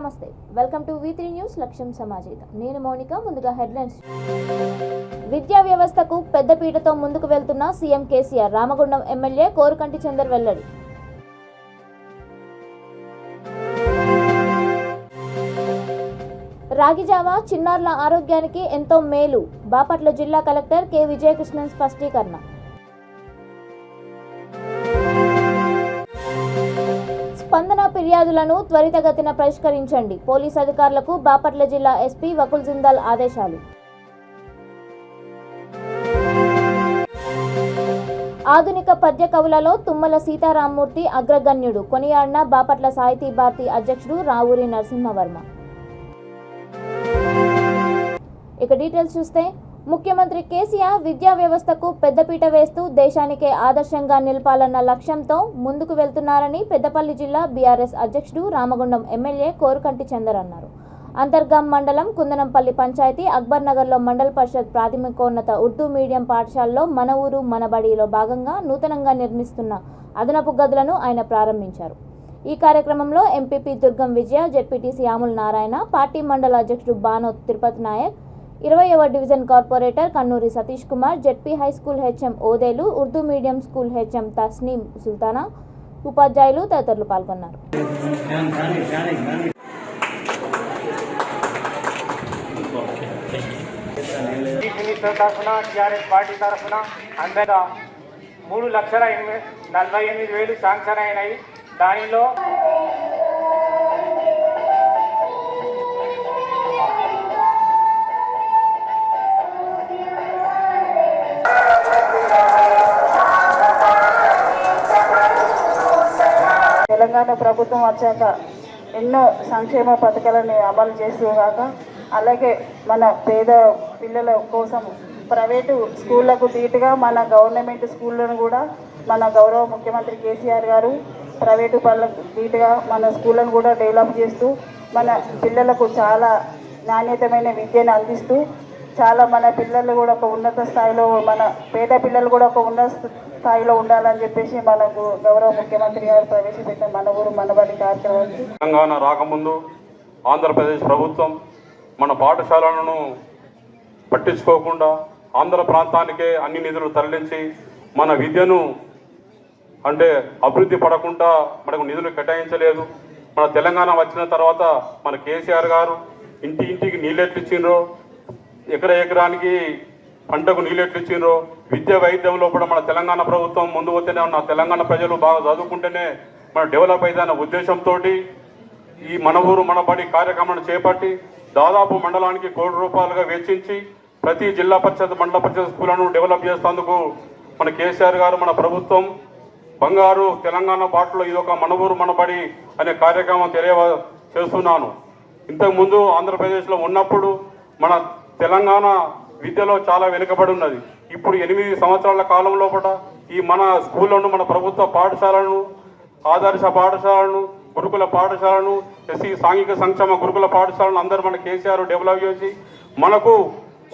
నమస్తే, welcome to V3 news లక్ష్యం సమాజేత. నేను మౌనిక. ముందుగా హెడ్లైన్స్. విద్యా వ్యవస్థకు పెద్దపీటతో ముందుకు వెళ్తున్న సీఎం కేసీఆర్. రామగుండం ఎమ్మెల్యే కోరుకంటి చందర్ వెల్లడి. రాగిజావ చిన్నారుల ఆరోగ్యానికి ఎంతో మేలు. బాపట్ల జిల్లా కలెక్టర్ కె విజయకృష్ణన్ స్పష్టీకరణ. స్పందన ఫిర్యాదులను త్వరితగతిన పరిష్కరించండి. పోలీసు అధికారులకు బాపట్ల జిల్లా ఎస్పీ వకుల్ జిందాల్ ఆదేశాలు. ఆధునిక పద్య కవులలో తుమ్మల సీతారామమూర్తి అగ్రగణ్యుడు. కొనియాడిన బాపట్ల సాహితీ భారతి అధ్యక్షుడు రావూరి నరసింహవర్మ. ఇక డీటెయిల్స్ చూస్తే, ముఖ్యమంత్రి కేసీఆర్ విద్యా వ్యవస్థకు పెద్దపీట వేస్తూ దేశానికే ఆదర్శంగా నిలపాలన్న లక్ష్యంతో ముందుకు వెళ్తున్నారని పెద్దపల్లి జిల్లా బీఆర్ఎస్ అధ్యక్షుడు రామగుండం ఎమ్మెల్యే కోరుకంటి చందర్ అన్నారు. అంతర్గాం మండలం కుందనంపల్లి పంచాయతీ అక్బర్ నగర్లో మండల పరిషత్ ప్రాథమికోన్నత ఉర్దూ మీడియం పాఠశాలలో మన ఊరు మన బడిలో భాగంగా నూతనంగా నిర్మిస్తున్న అదనపు గదులను ఆయన ప్రారంభించారు. ఈ కార్యక్రమంలో MPP Durgam Vijaya, ZPTC Amul Narayana, party మండల అధ్యక్షుడు బానో తిరుపతి నాయక్, 20వ division corporator Kannuri Satish Kumar, ZP high school HM Odelu, Urdu medium school HM Tasneem Sultana, ఉపాధ్యాయులు తదితరులు పాల్గొన్నారు. పార్టీ తరఫున అందరూ 3,48,000 శాంక్షన్ అయినాయి. దానిలో తెలంగాణ ప్రభుత్వం వచ్చాక ఎన్నో సంక్షేమ పథకాలను అమలు చేస్తూగాక, అలాగే మన పేద పిల్లల కోసం ప్రైవేటు స్కూళ్లకు ధీటుగా మన గవర్నమెంట్ స్కూళ్ళను కూడా మన గౌరవ ముఖ్యమంత్రి కేసీఆర్ గారు ప్రైవేటు పనులకు ధీటుగా మన స్కూళ్ళను కూడా డెవలప్ చేస్తూ మన పిల్లలకు చాలా నాణ్యతమైన విద్యను అందిస్తూ చాలా మన పిల్లలు కూడా ఒక ఉన్నత స్థాయిలో, మన పేద పిల్లలు కూడా ఒక ఉన్నత స్థాయిలో ఉండాలని చెప్పేసి మనకు గౌరవ ముఖ్యమంత్రి గారు ప్రవేశపెట్టిన మన ఊరు మనబడి కార్యక్రమానికి తెలంగాణ రాకముందు ఆంధ్రప్రదేశ్ ప్రభుత్వం మన పాఠశాలలను పట్టించుకోకుండా ఆంధ్ర ప్రాంతానికే అన్ని నిధులు తరలించి మన విద్యను అభివృద్ధి పడకుండా మనకు నిధులు కేటాయించలేదు. మన తెలంగాణ వచ్చిన తర్వాత మన కేసీఆర్ గారు ఇంటికి నీళ్ళెట్లు ఇచ్చిండ్రో, ఎకరానికి పంటకు నీళ్ళెట్లు ఇచ్చిండ్రో, విద్య వైద్యంలో కూడా మన తెలంగాణ ప్రభుత్వం ముందు పోతేనే ఉన్న తెలంగాణ ప్రజలు బాగా చదువుకుంటేనే మన డెవలప్ అవుతుందన్న ఉద్దేశంతో ఈ మన ఊరు మన బడి కార్యక్రమాన్ని చేపట్టి దాదాపు మండలానికి ₹1,00,00,000 వెచ్చించి ప్రతి జిల్లా పరిషత్ మండల పరిషత్ స్కూళ్లను డెవలప్ చేసేందుకు మన కేసీఆర్ గారు మన ప్రభుత్వం బంగారు తెలంగాణ బాటలో ఇదొక మన ఊరు మన బడి అనే కార్యక్రమం చేస్తున్నాను. ఇంతకుముందు ఆంధ్రప్రదేశ్లో ఉన్నప్పుడు మన తెలంగాణ విద్యలో చాలా వెనుకబడి ఉన్నది. ఇప్పుడు 8 సంవత్సరాల కాలం లోపల ఈ మన స్కూళ్ళను, మన ప్రభుత్వ పాఠశాలను, ఆదర్శ పాఠశాలను, గురుకుల పాఠశాలను, ఎస్సీ సాంఘిక సంక్షేమ గురుకుల పాఠశాలను అందరూ మన కేసీఆర్ డెవలప్ చేసి మనకు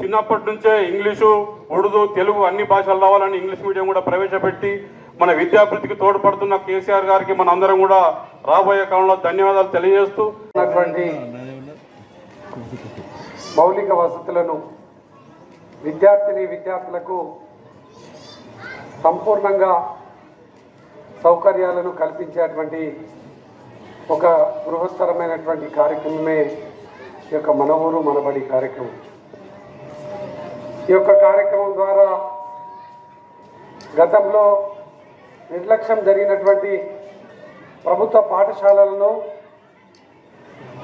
చిన్నప్పటి నుంచే ఇంగ్లీషు, ఉర్దూ, తెలుగు అన్ని భాషలు రావాలని ఇంగ్లీష్ మీడియం కూడా ప్రవేశపెట్టి మన విద్యాభివృద్ధికి తోడ్పడుతున్న కేసీఆర్ గారికి మన అందరం కూడా రాబోయే కాలంలో ధన్యవాదాలు తెలియజేస్తూ మౌలిక వసతులను విద్యార్థులకు సంపూర్ణంగా సౌకర్యాలను కల్పించేటువంటి ఒక బృహత్తరమైనటువంటి కార్యక్రమమే ఈ యొక్క మన ఊరు మనబడి కార్యక్రమం. ఈ యొక్క కార్యక్రమం ద్వారా గతంలో నిర్లక్ష్యం జరిగినటువంటి ప్రభుత్వ పాఠశాలలను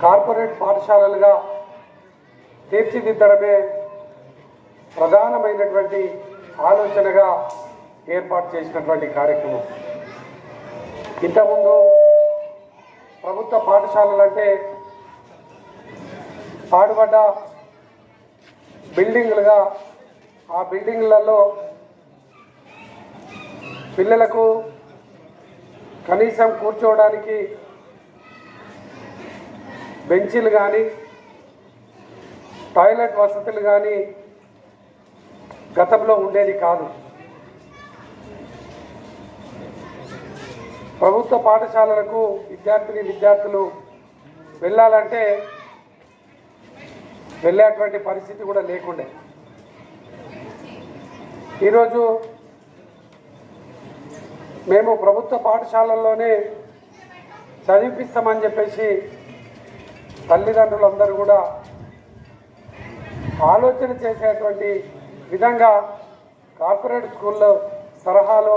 కార్పొరేట్ పాఠశాలలుగా తీర్చిదిద్దడమే ప్రధానమైనటువంటి ఆలోచనగా ఏర్పాటు చేసినటువంటి కార్యక్రమం. ఇంతకుముందు ప్రభుత్వ పాఠశాలలు అంటే పాడుబడ్డ బిల్డింగులుగా, ఆ బిల్డింగులలో పిల్లలకు కనీసం కూర్చోవడానికి బెంచీలు కానీ, టాయిలెట్ వసతులు కానీ గతంలో ఉండేది కాదు. ప్రభుత్వ పాఠశాలలకు విద్యార్థులు వెళ్ళాలంటే వెళ్ళేటువంటి పరిస్థితి కూడా లేకుండే. ఈరోజు మేము ప్రభుత్వ పాఠశాలల్లోనే చదివిపిస్తామని చెప్పేసి తల్లిదండ్రులందరూ కూడా ఆలోచన చేసేటువంటి విధంగా కార్పొరేట్ స్కూల్లో తరహాలో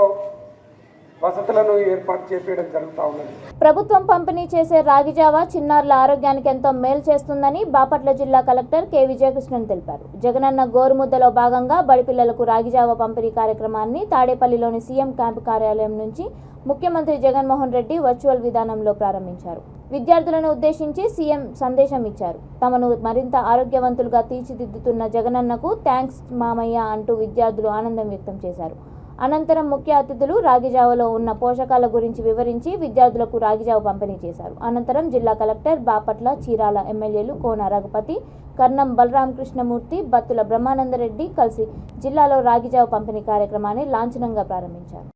వసతులను ఏర్పాటు చేపించడం జరుగుతూ ఉన్నది. ప్రభుత్వం పంపిణీ చేసే రాగిజావ చిన్నారుల ఆరోగ్యానికి ఎంతో మేలు చేస్తుందని బాపట్ల జిల్లా కలెక్టర్ కె విజయకృష్ణన్ తెలిపారు. జగనన్న గోరుముద్దలో భాగంగా బడి పిల్లలకు రాగిజావ పంపిణీ కార్యక్రమాన్ని తాడేపల్లిలోని సీఎం క్యాంపు కార్యాలయం నుంచి ముఖ్యమంత్రి జగన్మోహన్ రెడ్డి వర్చువల్ విధానంలో ప్రారంభించారు. విద్యార్థులను ఉద్దేశించి సీఎం సందేశం ఇచ్చారు. తమను మరింత ఆరోగ్యవంతులుగా తీర్చిదిద్దుతున్న జగనన్నకు థ్యాంక్స్ మామయ్య అంటూ విద్యార్థులు ఆనందం వ్యక్తం చేశారు. అనంతరం ముఖ్య అతిథులు రాగిజావలో ఉన్న పోషకాల గురించి వివరించి విద్యార్థులకు రాగిజావ పంపిణీ చేశారు. అనంతరం జిల్లా కలెక్టర్, బాపట్ల, చీరాల ఎమ్మెల్యేలు కోన రఘుపతి, కర్ణం బలరామ కృష్ణమూర్తి, బత్తుల బ్రహ్మానందరెడ్డి కలిసి జిల్లాలో రాగిజావ పంపిణీ కార్యక్రమాన్ని లాంఛనంగా ప్రారంభించారు.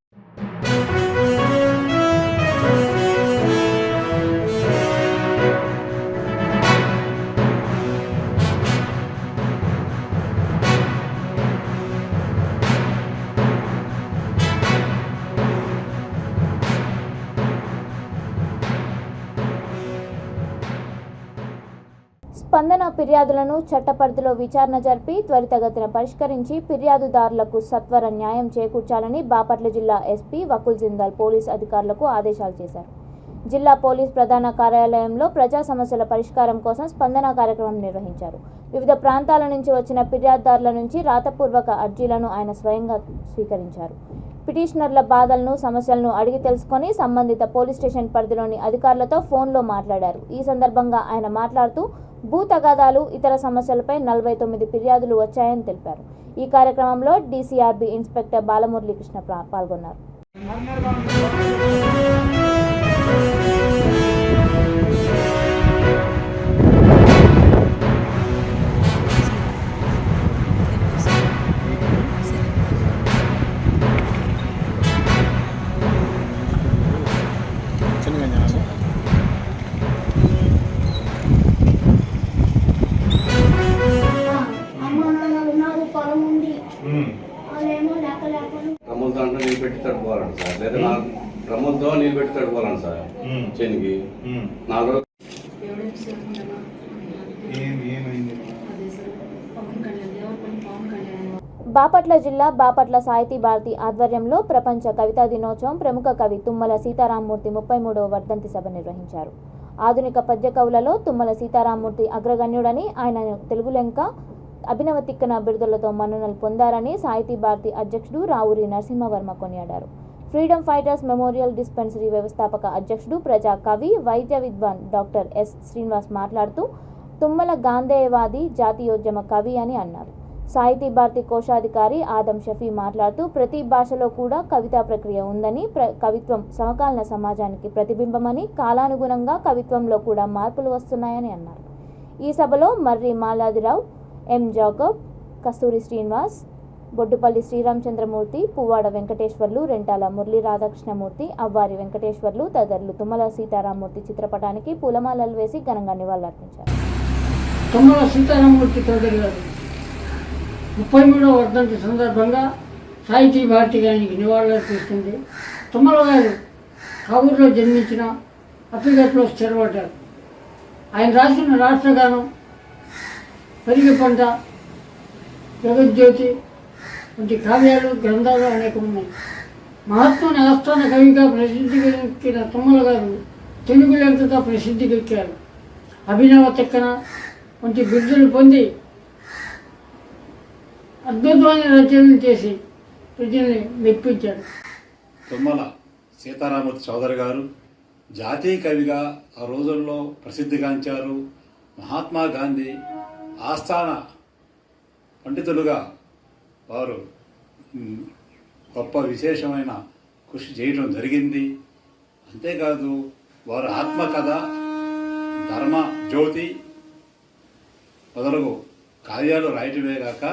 స్పందన ఫిర్యాదులను చట్టపరిధిలో విచారణ జరిపి త్వరితగతిన పరిష్కరించి ఫిర్యాదుదారులకు సత్వర న్యాయం చేకూర్చాలని బాపట్ల జిల్లా ఎస్పీ వకుల్ జిందాల్ పోలీస్ అధికారులకు ఆదేశాలు చేశారు. జిల్లా పోలీస్ ప్రధాన కార్యాలయంలో ప్రజా సమస్యల పరిష్కారం కోసం స్పందన కార్యక్రమం నిర్వహించారు. వివిధ ప్రాంతాల నుంచి వచ్చిన ఫిర్యాదుదారుల నుంచి రాతపూర్వక అర్జీలను ఆయన స్వయంగా స్వీకరించారు. పిటిషనర్ల బాధలను, సమస్యలను అడిగి తెలుసుకొని సంబంధిత పోలీస్ స్టేషన్ పరిధిలోని అధికారులతో ఫోన్లో మాట్లాడారు. ఈ సందర్భంగా ఆయన మాట్లాడుతూ భూ తగాదాలు, ఇతర సమస్యలపై 49 ఫిర్యాదులు వచ్చాయని తెలిపారు. ఈ కార్యక్రమంలో డీసీఆర్బీ ఇన్స్పెక్టర్ బాలమురళీకృష్ణ పాల్గొన్నారు. డ్రమ్ములతో అంటే నీళ్ళు పెట్టి తడుపుకోవాలండి సార్, లేదా డ్రమ్ములతో నీళ్ళు పెట్టి తడుపుకోవాలండి సార్ చెనికి 4 రోజులు. బాపట్ల జిల్లా బాపట్ల సాహితీ భారతి ఆధ్వర్యంలో ప్రపంచ కవితా దినోత్సవం ప్రముఖ కవి తుమ్మల సీతారామమూర్తి 33వ వర్ధంతి సభ నిర్వహించారు. ఆధునిక పద్య కవులలో తుమ్మల సీతారామమూర్తి అగ్రగణ్యుడని, ఆయన తెలుగు లెంక, అభినవ తిక్కన బిరుదులతో మన్ననలు పొందారని సాహితీ భారతి అధ్యక్షుడు రావూరి నరసింహవర్మ కొనియాడారు. ఫ్రీడమ్ ఫైటర్స్ మెమోరియల్ డిస్పెన్సరీ వ్యవస్థాపక అధ్యక్షుడు, ప్రజా కవి, వైద్య విద్వాన్ డాక్టర్ ఎస్ శ్రీనివాస్ మాట్లాడుతూ తుమ్మల గాంధేయవాది, జాతీయోద్యమ కవి అని అన్నారు. సాహితీ భారతి కోశాధికారి ఆదం షఫీ మాట్లాడుతూ ప్రతి భాషలో కూడా కవితా ప్రక్రియ ఉందని, కవిత్వం సమకాలీన సమాజానికి ప్రతిబింబమని, కాలానుగుణంగా కవిత్వంలో కూడా మార్పులు వస్తున్నాయని అన్నారు. ఈ సభలో మర్రి మాలాదిరావు, ఎం జాకబ్, కస్తూరి శ్రీనివాస్, బొడ్డుపల్లి శ్రీరామచంద్రమూర్తి, పువ్వాడ వెంకటేశ్వర్లు, రెంటాల మురళీ రాధాకృష్ణమూర్తి, అవ్వారి వెంకటేశ్వర్లు తదితరులు తుమ్మల సీతారామమూర్తి చిత్రపటానికి పూలమాలలు వేసి ఘనంగా నివాళులర్పించారు. తుమ్మల సీతారామమూర్తి చౌదరి గారు 33వ వర్ధంతి సందర్భంగా సాహితీ భారతి గారికి నివాళులర్పిస్తుంది. తుమ్మల గారు కావూరులో జన్మించిన అప్పిగట్లో స్థిరపడ్డారు. ఆయన రాసిన రాష్ట్రగానం, పరిగి పంట, జగజ్యోతి వంటి కావ్యాలు, గ్రంథాలు అనేకం ఉన్నాయి. మహాత్ముని ఆస్థాన కవిగా ప్రసిద్ధికెక్కిన తుమ్మల గారు తెలుగు లెంకగా ప్రసిద్ధికెక్కారు. అభినవ తిక్కన వంటి బిరుదులు పొంది అద్భుతమైన రచనలు చేసి ప్రజల్ని మెప్పించారు. తుమ్మల సీతారామమూర్తి చౌదరి గారు జాతీయ కవిగా ఆ రోజుల్లో ప్రసిద్ధిగాంచారు. మహాత్మా గాంధీ ఆస్థాన పండితులుగా వారు గొప్ప విశేషమైన కృషి చేయడం జరిగింది. అంతేకాదు వారు ఆత్మకథ, ధర్మ జ్యోతి మొదలగు కార్యాలు రాయటమే కాక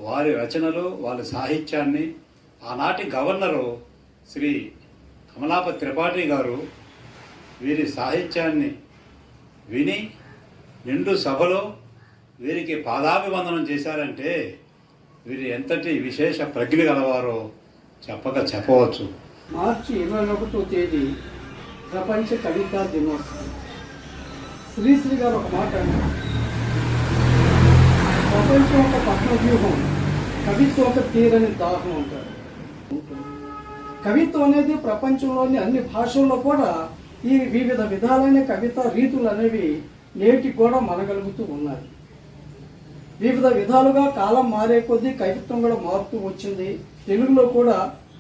వారి రచనలు, వారి సాహిత్యాన్ని ఆనాటి గవర్నరు శ్రీ కమలాపతి త్రిపాఠి గారు వీరి సాహిత్యాన్ని విని నిండు సభలో వీరికి పాదాభివందనం చేశారంటే వీరు ఎంతటి విశేష ప్రజ్ఞ గలవారో చెప్పవచ్చు. మార్చి 21వ తేదీ ప్రపంచ కవితా దినోత్సవం. శ్రీశ్రీ గారు ఒక మాట అన్నారు, ప్రపంచం ఒక పద్మవ్యూహం, కవిత్వం ఒక తీరని దాహం అంటారు. కవిత్వం అనేది ప్రపంచంలోని అన్ని భాషల్లో కూడా ఈ వివిధ విధాలైన కవితా రీతులు అనేవి నేటికి కూడా మనగలుగుతూ ఉన్నాయి. వివిధ విధాలుగా కాలం మారే కొద్దీ కవిత్వం కూడా మారుతూ వచ్చింది. తెలుగులో కూడా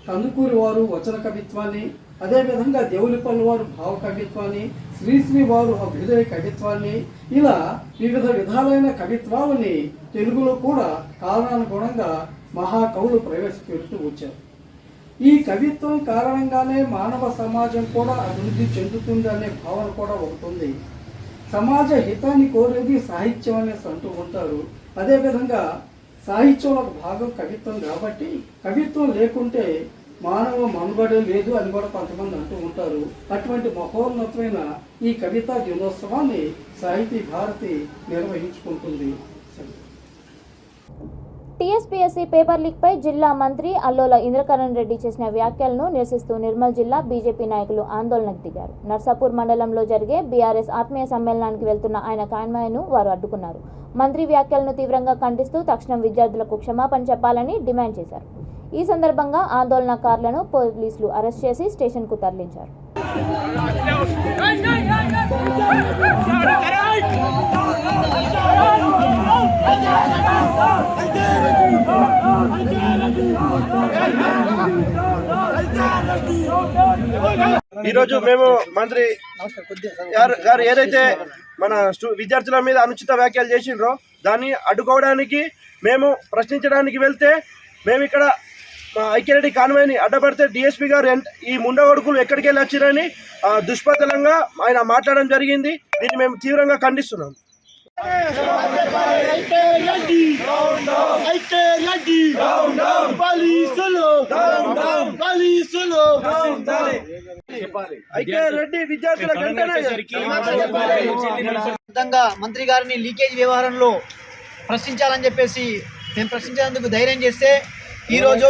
కందుకూరి వారు వచన కవిత్వాన్ని, అదేవిధంగా దేవులపల్లి వారు భావ కవిత్వాన్ని, శ్రీశ్రీ వారు అభ్యుదయ కవిత్వాన్ని, ఇలా వివిధ విధాలైన కవిత్వాలని తెలుగులో కూడా కాలానుగుణంగా మహాకవులు ప్రవేశపెడుతూ వచ్చారు. ఈ కవిత్వం కారణంగానే మానవ సమాజం కూడా అభివృద్ధి చెందుతుంది అనే భావన కూడా ఒకటి. సమాజ హితాన్ని కోరేది సాహిత్యం అనేసి అంటూ ఉంటారు. అదేవిధంగా సాహిత్యంలో ఒక భాగం కవిత్వం కాబట్టి కవిత్వం లేకుంటే మానవ మనుగడే లేదు అని కూడా కొంతమంది అంటూ ఉంటారు. అటువంటి మహోన్నతమైన ఈ కవితా దినోత్సవాన్ని సాహితీ భారతి నిర్వహించుకుంటుంది. టీఎస్పీఎస్సీ పేపర్ లీక్పై జిల్లా మంత్రి అల్లోల ఇంద్రకరణ్ రెడ్డి చేసిన వ్యాఖ్యలను నిరసిస్తూ నిర్మల్ జిల్లా బీజేపీ నాయకులు ఆందోళనకు దిగారు. నర్సాపూర్ మండలంలో జరిగే బీఆర్ఎస్ ఆత్మీయ సమ్మేళనానికి వెళ్తున్న ఆయన కాన్వాయ్ను వారు అడ్డుకున్నారు. మంత్రి వ్యాఖ్యలను తీవ్రంగా ఖండిస్తూ తక్షణం విద్యార్థులకు క్షమాపణ చెప్పాలని డిమాండ్ చేశారు. ఈ సందర్భంగా ఆందోళనకారులను పోలీసులు అరెస్ట్ చేసి స్టేషన్కు తరలించారు. ఈరోజు మేము మంత్రి గారు ఏదైతే మన విద్యార్థుల మీద అనుచిత వ్యాఖ్యలు చేసిండ్రో దాన్ని అడ్డుకోవడానికి మేము ప్రశ్నించడానికి వెళ్తే మేము ఇక్కడ ఐక్యరెడ్డి కాన్వాయ్ని అడ్డపడితే డిఎస్పీ గారు ఈ ముండగొడుకులు ఎక్కడికి వెళ్ళి వచ్చిరని దుష్పతలంగా ఆయన మాట్లాడడం జరిగింది. దీన్ని మేము తీవ్రంగా ఖండిస్తున్నాం. మంత్రి గారిని లీకేజ్ వ్యవహారంలో ప్రశ్నించాలని చెప్పేసి మేము ప్రశ్నించేందుకు ధైర్యం చేస్తే ఈరోజు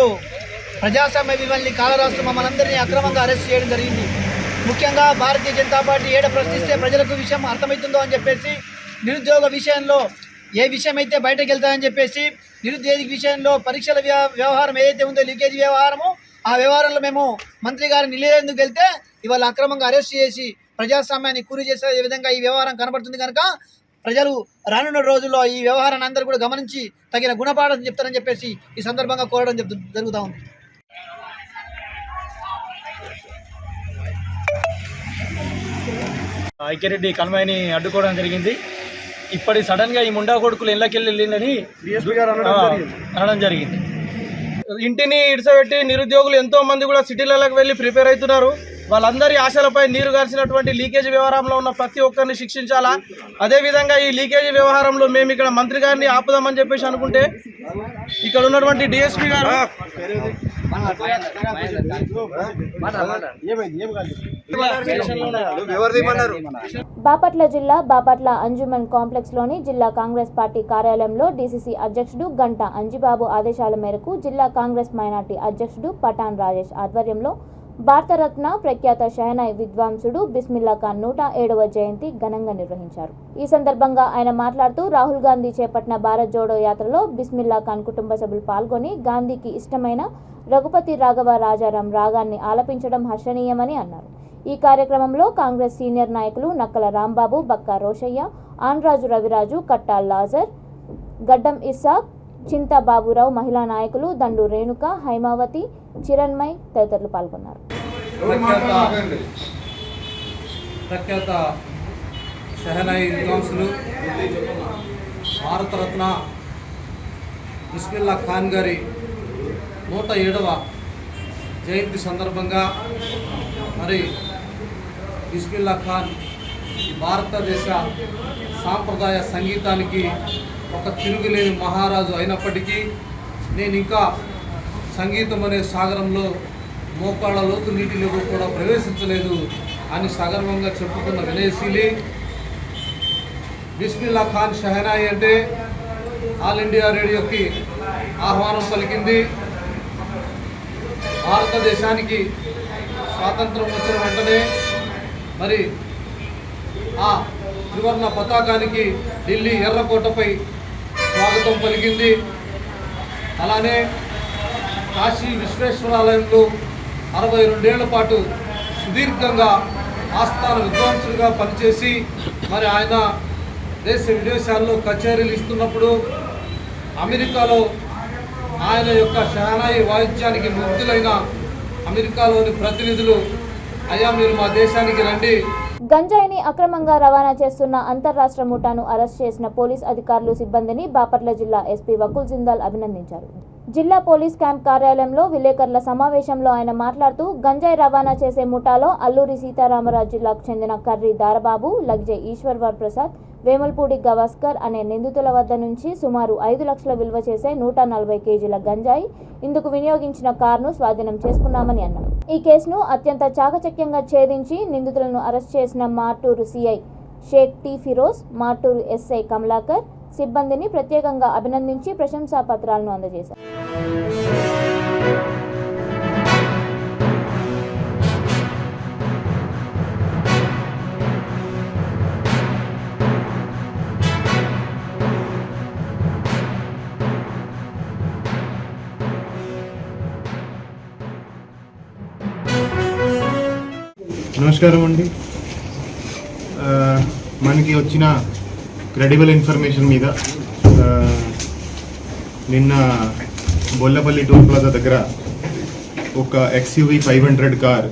ప్రజాస్వామ్య విలువల్ని కాలరాస్తూ మమ్మల్ని అందరినీ అక్రమంగా అరెస్ట్ చేయడం జరిగింది. ముఖ్యంగా భారతీయ జనతా పార్టీ ఏడ ప్రశ్నిస్తే ప్రజలకు విషయం అర్థమవుతుందో అని చెప్పేసి నిరుద్యోగ విషయంలో ఏ విషయం అయితే బయటకు వెళ్తాయని చెప్పేసి నిరుద్యోగ విషయంలో పరీక్షల వ్యవహారం ఏదైతే ఉందో లీకేజ్ వ్యవహారము ఆ వ్యవహారంలో మేము మంత్రి గారిని నిలయేందుకు వెళ్తే ఇవాళ అక్రమంగా అరెస్ట్ చేసి ప్రజాస్వామ్యాన్ని కూలి చేసే విధంగా ఈ వ్యవహారం కనబడుతుంది. కనుక ప్రజలు రానున్న రోజుల్లో ఈ వ్యవహారాన్ని అందరూ కూడా గమనించి తగిన గుణపాఠం చెప్తారని చెప్పేసి ఈ సందర్భంగా కోరడం జరుగుతూ ఉంది. ఐక్యరెడ్డి కాన్వాయ్ని అడ్డుకోవడం జరిగింది. ఇప్పటి సడన్గా ఈ ముండా కొడుకులు వెళ్ళిందని అనడం జరిగింది. ఇంటిని ఇడిసబెట్టి నిరుద్యోగులు ఎంతో మంది కూడా సిటీలకు వెళ్ళి ప్రిపేర్ అవుతున్నారు. వాళ్ళందరి ఆశలపై నీరు గార్చినటువంటి లీకేజ్ వ్యవహారంలో ఉన్న ప్రతి ఒక్కరిని శిక్షించాలా. అదేవిధంగా ఈ లీకేజ్ వ్యవహారంలో మేము ఇక్కడ మంత్రి గారిని ఆపుదామని చెప్పేసి అనుకుంటే ఇక్కడ ఉన్నటువంటి డిఎస్పీ గారు బాపట్ల జిల్లా బాపట్ల అంజుమన్ కాంప్లెక్స్లోని జిల్లా కాంగ్రెస్ పార్టీ కార్యాలయంలో డీసీసీ అధ్యక్షుడు గంటా అంజిబాబు ఆదేశాల మేరకు జిల్లా కాంగ్రెస్ మైనార్టీ అధ్యక్షుడు పఠాన్ రాజేష్ ఆధ్వర్యంలో భారతరత్న ప్రఖ్యాత షహనాయ్ విద్వాంసుడు బిస్మిల్లా ఖాన్ 107వ జయంతి ఘనంగా నిర్వహించారు. ఈ సందర్భంగా ఆయన మాట్లాడుతూ రాహుల్ గాంధీ చేపట్టిన భారత్ జోడో యాత్రలో బిస్మిల్లా ఖాన్ కుటుంబ సభ్యులు పాల్గొని గాంధీకి ఇష్టమైన రఘుపతి రాఘవ రాజారాం రాగాన్ని ఆలపించడం హర్షణీయమని అన్నారు. ఈ కార్యక్రమంలో కాంగ్రెస్ సీనియర్ నాయకులు నక్కల రాంబాబు, బక్కా రోషయ్య, ఆన్రాజు రవిరాజు, కట్టా లాజర్, గడ్డం ఇస్సాక్, చింతా బాబురావు, మహిళా నాయకులు దండు రేణుక, హైమావతి, చిరణ్మయ్ తదితరులు పాల్గొన్నారు. ప్రఖ్యాత షహనాయి విద్వాంసులు భారతరత్న బిస్మిల్లా ఖాన్ గారి 107వ జయంతి సందర్భంగా మరి బిస్మిల్లా ఖాన్ భారతదేశ సాంప్రదాయ సంగీతానికి ఒక తిరుగులేని మహారాజు అయినప్పటికీ నేను ఇంకా సంగీతం అనే సాగరంలో మోకాళ్ళ లోతు నీటిలో కూడా ప్రవేశించలేదు అని సగర్వంగా చెప్పుకున్న వినయశీలి బిస్మిల్లా ఖాన్ షహనాయి అంటే ఆల్ ఇండియా రేడియోకి ఆహ్వానం పలికింది. భారతదేశానికి స్వాతంత్రం వచ్చిన వెంటనే మరి ఆ త్రివర్ణ పతాకానికి ఢిల్లీ ఎర్రకోటపై స్వాగతం పలికింది. అలానే కాశీ విశ్వేశ్వరాలయంలో 62 ఏళ్ల పాటు సుదీర్ఘంగా ఆస్థాన విద్వాంసులుగా పనిచేసి మరి ఆయన దేశ విదేశాల్లో కచేరీలు ఇస్తున్నప్పుడు అమెరికాలో ఆయన యొక్క షహనాయి వాయిద్యానికి ముగ్ధులైన అమెరికాలోని ప్రతినిధులు అయ్యా మీరు మా దేశానికి రండి. గంజాయిని అక్రమంగా రవాణా చేస్తున్న అంతర్రాష్ట్ర ముఠాను అరెస్ట్ చేసిన పోలీస్ అధికారులు సిబ్బందిని బాపట్ల జిల్లా ఎస్పీ వకుల్ జిందాల్ అభినందించారు. జిల్లా పోలీస్ క్యాంప్ కార్యాలయంలో విలేకరుల సమావేశంలో ఆయన మాట్లాడుతూ గంజాయి రవాణా చేసే ముఠాలో అల్లూరి సీతారామరాజు జిల్లాకు చెందిన కర్రి దారబాబు, లగ్జే ఈశ్వర్వర్ ప్రసాద్, వేములపూడి గవాస్కర్ అనే నిందితుల వద్ద నుంచి సుమారు 5 లక్షల విలువ చేసే 140 కేజీల గంజాయి ఇందుకు వినియోగించిన కారును స్వాధీనం చేసుకున్నామని అన్నారు. ఈ కేసును అత్యంత చాకచక్యంగా ఛేదించి నిందితులను అరెస్ట్ చేసిన Martur CI Shaik T Firoz, Martur SI Kamalakar సిబ్బందిని ప్రత్యేకంగా అభినందించి ప్రశంసా పత్రాలను అందజేశారు. నమస్కారం అండి. మనకి వచ్చిన క్రెడిబుల్ ఇన్ఫర్మేషన్ మీద నిన్న బొల్లపల్లి టోల్ ప్లాజా దగ్గర ఒక XUV 500 కార్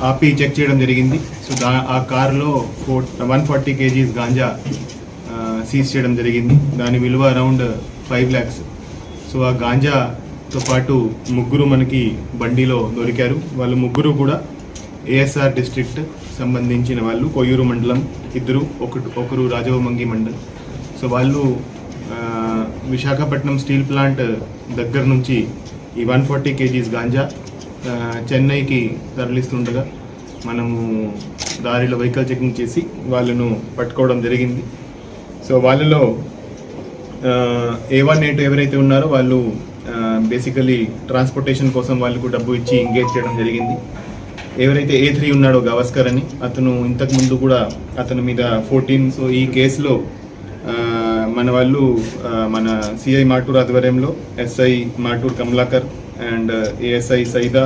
ఆపి చెక్ చేయడం జరిగింది. సో ఆ కార్లో 140 కేజీస్ గాంజా సీజ్ చేయడం జరిగింది. దాని విలువ అరౌండ్ 5 lakhs. సో ఆ గాంజాతో పాటు ముగ్గురు మనకి బండిలో దొరికారు. వాళ్ళు ముగ్గురు కూడా ASR డిస్ట్రిక్ట్ సంబంధించిన వాళ్ళు, కొయ్యూరు మండలం ఇద్దరు, ఒకరు రాజవమంగి మండలం. సో వాళ్ళు విశాఖపట్నం స్టీల్ ప్లాంట్ దగ్గర నుంచి ఈ 140 కేజీస్ గాంజా చెన్నైకి తరలిస్తుండగా మనము దారిలో వెహికల్ చెకింగ్ చేసి వాళ్ళను పట్టుకోవడం జరిగింది. సో వాళ్ళలో A1 A2 ఎవరైతే ఉన్నారో వాళ్ళు బేసికలీ ట్రాన్స్పోర్టేషన్ కోసం వాళ్ళకు డబ్బు ఇచ్చి ఎంగేజ్ చేయడం జరిగింది. ఎవరైతే A3 ఉన్నాడో గవాస్కర్ అని, అతను ఇంతకు ముందు కూడా అతని మీద 14. సో ఈ కేసులో మన వాళ్ళు మన సిఐ మాటూర్ ఆధ్వర్యంలో SI మాటూర్ Kamalakar and ASI Saida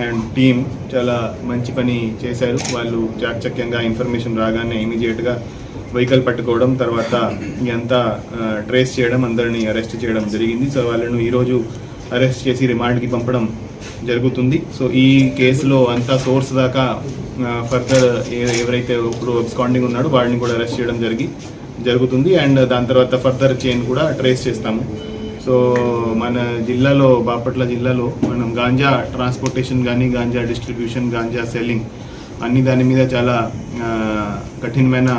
and team చాలా మంచి పని చేశారు. వాళ్ళు చాకచక్యంగా ఇన్ఫర్మేషన్ రాగానే ఇమీడియట్గా వెహికల్ పట్టుకోవడం, తర్వాత ఇదంతా ట్రేస్ చేయడం, అందరినీ అరెస్ట్ చేయడం జరిగింది. సో వాళ్ళను ఈరోజు అరెస్ట్ చేసి రిమాండ్కి పంపడం జరుగుతుంది. సో ఈ కేసులో అంతా సోర్స్ దాకా ఫర్దర్ ఎవరైతే ఇప్పుడు అబ్స్కాండింగ్ ఉన్నాడో వాడిని కూడా అరెస్ట్ చేయడం జరుగుతుంది. అండ్ దాని తర్వాత ఫర్దర్ చైన్ కూడా ట్రేస్ చేస్తాము. సో మన జిల్లాలో, బాపట్ల జిల్లాలో మనం గాంజా ట్రాన్స్పోర్టేషన్ కానీ, గాంజా డిస్ట్రిబ్యూషన్, గాంజా సెల్లింగ్ అన్ని దాని మీద చాలా కఠినమైన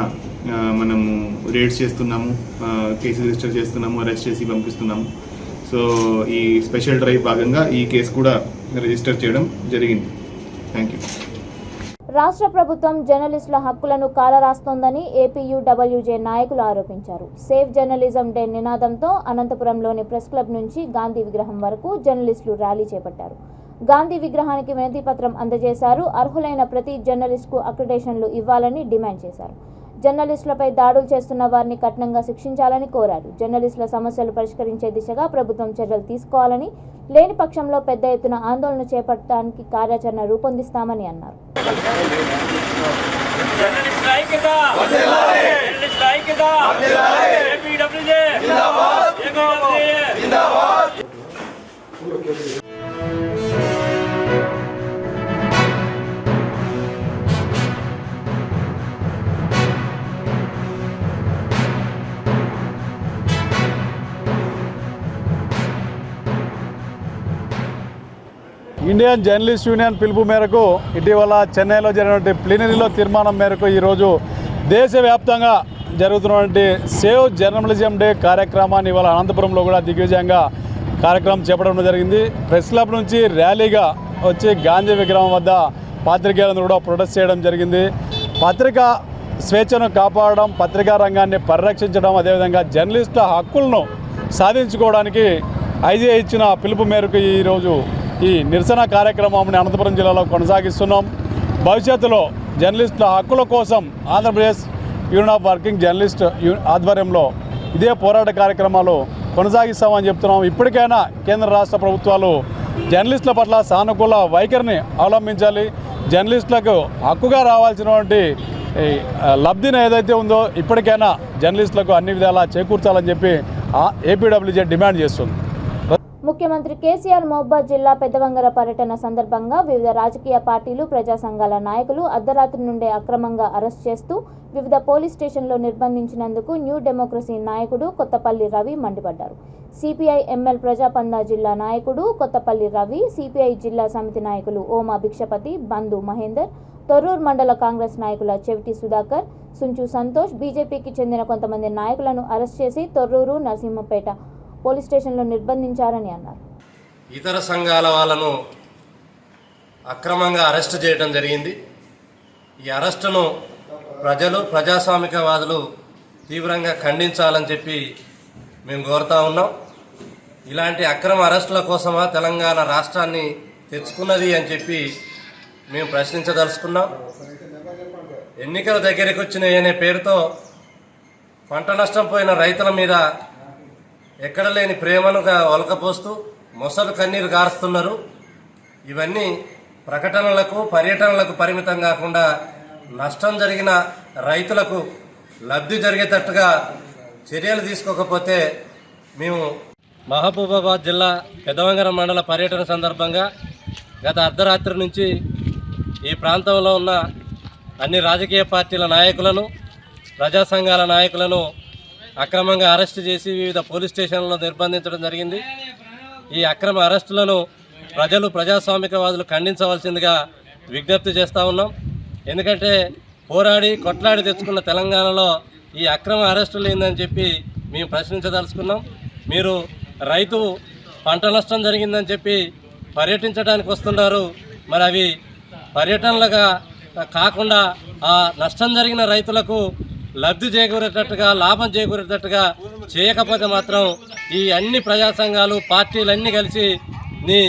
మనము రేడ్స్ చేస్తున్నాము, కేసు రిజిస్టర్ చేస్తున్నాము, అరెస్ట్ చేసి పంపిస్తున్నాము. సో ఈ స్పెషల్ డ్రైవ్ భాగంగా ఈ కేసు కూడా రిజిస్టర్ చేయడం జరిగింది. Thank you. రాష్ట్ర ప్రభుత్వం జర్నలిస్టుల హక్కులను కాలరాస్తోందని APUWJ నాయకులు ఆరోపించారు. సేఫ్ జర్నలిజం డే నినాదంతో అనంతపురంలోని ప్రెస్ క్లబ్ నుంచి గాంధీ విగ్రహం వరకు జర్నలిస్టులు ర్యాలీ చేపట్టారు. గాంధీ విగ్రహానికి వినతి పత్రం అందజేశారు. అర్హులైన ప్రతి జర్నలిస్టుకు అక్రిడేషన్లు ఇవ్వాలని డిమాండ్ చేశారు. జర్నలిస్టులపై దాడులు చేస్తున్న వారిని కఠినంగా శిక్షించాలని కోరారు. జర్నలిస్టుల సమస్యలు పరిష్కరించే దిశగా ప్రభుత్వం చర్యలు తీసుకోవాలని, లేని పక్షంలో పెద్ద ఎత్తున ఆందోళన చేపట్టడానికి కార్యాచరణ రూపొందిస్తామని అన్నారు. ఇండియన్ జర్నలిస్ట్ యూనియన్ పిలుపు మేరకు ఇటీవల చెన్నైలో జరిగినటువంటి ప్లీనరీలో తీర్మానం మేరకు ఈరోజు దేశవ్యాప్తంగా జరుగుతున్నటువంటి సేవ్ జర్నలిజం డే కార్యక్రమాన్ని ఇవాళ అనంతపురంలో కూడా దిగ్విజయంగా కార్యక్రమం చేపట్టడం జరిగింది. ప్రెస్ క్లబ్ నుంచి ర్యాలీగా వచ్చి గాంధీ విగ్రహం వద్ద పాత్రికేయులను కూడా ప్రొటెస్ట్ చేయడం జరిగింది. పత్రికా స్వేచ్ఛను కాపాడడం, పత్రికా రంగాన్ని పరిరక్షించడం, అదేవిధంగా జర్నలిస్టుల హక్కులను సాధించుకోవడానికి ఐజీఐ ఇచ్చిన పిలుపు మేరకు ఈరోజు ఈ నిరసన కార్యక్రమాన్ని అనంతపురం జిల్లాలో కొనసాగిస్తున్నాం. భవిష్యత్తులో జర్నలిస్టుల హక్కుల కోసం Andhra Pradesh union of working journalist ఆధ్వర్యంలో ఇదే పోరాట కార్యక్రమాలు కొనసాగిస్తామని చెప్తున్నాం. ఇప్పటికైనా కేంద్ర రాష్ట్ర ప్రభుత్వాలు జర్నలిస్టుల పట్ల సానుకూల వైఖరిని అవలంబించాలి. జర్నలిస్టులకు హక్కుగా రావాల్సినటువంటి లబ్ధిని ఏదైతే ఉందో ఇప్పటికైనా జర్నలిస్టులకు అన్ని విధాలా చేకూర్చాలని చెప్పి ఏపీడబ్ల్యూజే డిమాండ్ చేస్తుంది. ముఖ్యమంత్రి కేసీఆర్ మహబూబాద్ జిల్లా పెద్దవంగర పర్యటన సందర్భంగా వివిధ రాజకీయ పార్టీలు, ప్రజా సంఘాల నాయకులు అర్ధరాత్రి నుండే అక్రమంగా అరెస్ట్ చేస్తూ వివిధ పోలీస్ స్టేషన్లో నిర్బంధించినందుకు న్యూ డెమోక్రసీ నాయకుడు కొత్తపల్లి రవి మండిపడ్డారు. సిపిఐ ఎంఎల్ ప్రజాపందా జిల్లా నాయకుడు కొత్తపల్లి రవి, సిపిఐ జిల్లా సమితి నాయకులు ఓమా భిక్షపతి, బంధు మహేందర్, తొర్రూరు మండల కాంగ్రెస్ నాయకుల చెవిటి సుధాకర్, సుంచు సంతోష్, బీజేపీకి చెందిన కొంతమంది నాయకులను అరెస్ట్ చేసి తొర్రూరు, నరసింహపేట పోలీస్ స్టేషన్లో నిర్బంధించారని అన్నారు. ఇతర సంఘాల వాళ్ళను అక్రమంగా అరెస్ట్ చేయడం జరిగింది. ఈ అరెస్టును ప్రజలు, ప్రజాస్వామికవాదులు తీవ్రంగా ఖండించాలని చెప్పి మేము కోరుతా ఉన్నాం. ఇలాంటి అక్రమ అరెస్టుల కోసమా తెలంగాణ రాష్ట్రాన్ని తెచ్చుకున్నది అని చెప్పి మేము ప్రశ్నించదలుచుకున్నాం. ఎన్నికల దగ్గరికి వచ్చినాయి అనే పేరుతో పంట నష్టం పోయిన రైతుల మీద ఎక్కడ లేని ప్రేమనుగా ఒలకపోస్తూ మొసలు కన్నీరు గారుస్తున్నారు. ఇవన్నీ ప్రకటనలకు, పర్యటనలకు పరిమితం కాకుండా నష్టం జరిగిన రైతులకు లబ్ధి జరిగేటట్టుగా చర్యలు తీసుకోకపోతే మేము మహబూబాబాద్ జిల్లా పెద్దవంగర మండల పర్యటన సందర్భంగా గత అర్ధరాత్రి నుంచి ఈ ప్రాంతంలో ఉన్న అన్ని రాజకీయ పార్టీల నాయకులను, ప్రజా సంఘాల నాయకులను అక్రమంగా అరెస్టు చేసి వివిధ పోలీస్ స్టేషన్లలో నిర్బంధించడం జరిగింది. ఈ అక్రమ అరెస్టులను ప్రజలు, ప్రజాస్వామికవాదులు ఖండించవలసిందిగా విజ్ఞప్తి చేస్తూ ఉన్నాం. ఎందుకంటే పోరాడి కొట్లాడి తెచ్చుకున్న తెలంగాణలో ఈ అక్రమ అరెస్టులు ఏందని చెప్పి మేము ప్రశ్నించదలుచుకున్నాం. మీరు రైతు పంట నష్టం జరిగిందని చెప్పి పర్యటించడానికి వస్తున్నారు. మరి అవి పర్యటనలుగా కాకుండా ఆ నష్టం జరిగిన రైతులకు లబ్ధి చేకూరేటట్టుగా, లాభం చేకూరేటట్టుగా చేయకపోతే మాత్రం ఈ అన్ని ప్రజా సంఘాలు, పార్టీలన్నీ కలిసి నీ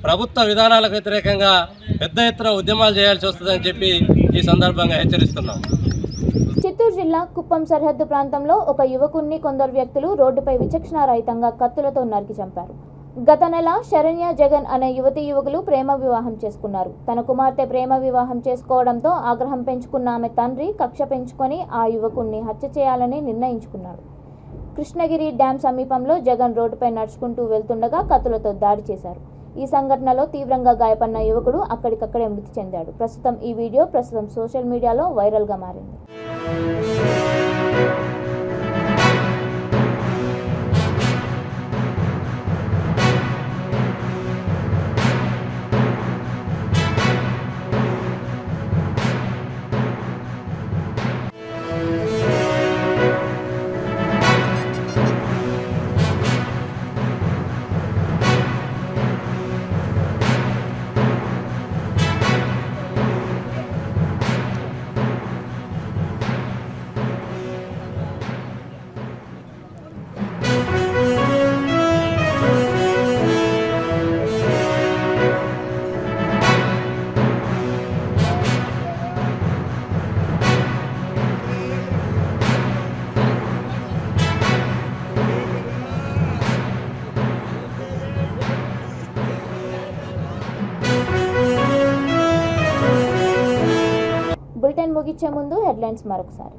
ప్రభుత్వ విధానాలకు వ్యతిరేకంగా పెద్ద ఎత్తున ఉద్యమాలు చేయాల్సి వస్తుందని చెప్పి ఈ సందర్భంగా హెచ్చరిస్తున్నాం. చిత్తూరు జిల్లా కుప్పం సరిహద్దు ప్రాంతంలో ఒక యువకుణ్ణి కొందరు వ్యక్తులు రోడ్డుపై విచక్షణారహితంగా కత్తులతో నరికి చంపారు. గత నెల శరణ్య జగన్ అనే యువకులు ప్రేమ వివాహం చేసుకున్నారు. తన కుమార్తె ప్రేమ వివాహం చేసుకోవడంతో ఆగ్రహం పెంచుకున్న ఆమె తండ్రి కక్ష పెంచుకొని ఆ యువకుణ్ణి హత్య చేయాలని నిర్ణయించుకున్నాడు. కృష్ణగిరి డ్యాం సమీపంలో జగన్ రోడ్డుపై నడుచుకుంటూ వెళ్తుండగా కత్తులతో దాడి చేశారు. ఈ సంఘటనలో తీవ్రంగా గాయపడిన యువకుడు అక్కడికక్కడే మృతి చెందాడు. ప్రస్తుతం ఈ వీడియో సోషల్ మీడియాలో వైరల్గా మారింది. బులెటిన్ ముగించే ముందు హెడ్లైన్స్ మరొకసారి.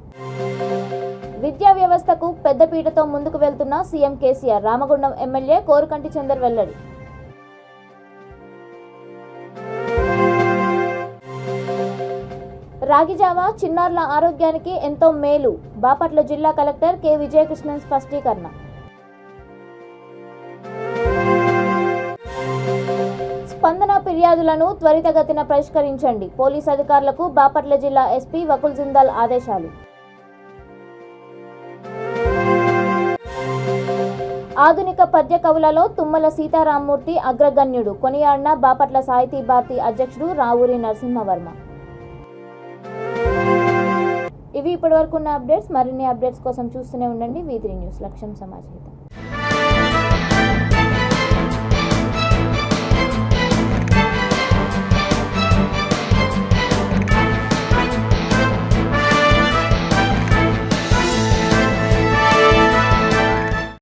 విద్యా వ్యవస్థకు పెద్దపీటతో ముందుకు వెళ్తున్న సీఎం కేసీఆర్, రామగుండం ఎమ్మెల్యే కోరుకంటి చందర్ వెల్లడి. రాగిజావా చిన్నారుల ఆరోగ్యానికి ఎంతో మేలు, బాపట్ల జిల్లా కలెక్టర్ కె విజయకృష్ణన్ స్పష్టీకరణ. స్పందన ఫిర్యాదులను త్వరితగతిన పరిష్కరించండి, పోలీసు అధికారులకు బాపట్ల జిల్లా ఎస్పీ వకుల్ జిందాల్ ఆదేశాలు. ఆధునిక పద్య కవులలో తుమ్మల సీతారామమూర్తి అగ్రగణ్యుడు, కొనియాడిన బాపట్ల సాహితీ భారతి అధ్యక్షుడు రావూరి నరసింహవర్మ. ఇవి ఇప్పటివరకు ఉన్న అప్డేట్స్. మరిన్ని అప్డేట్స్ కోసం చూస్తూనే ఉండండి V3 న్యూస్. లక్ష్యం సమాజహితం.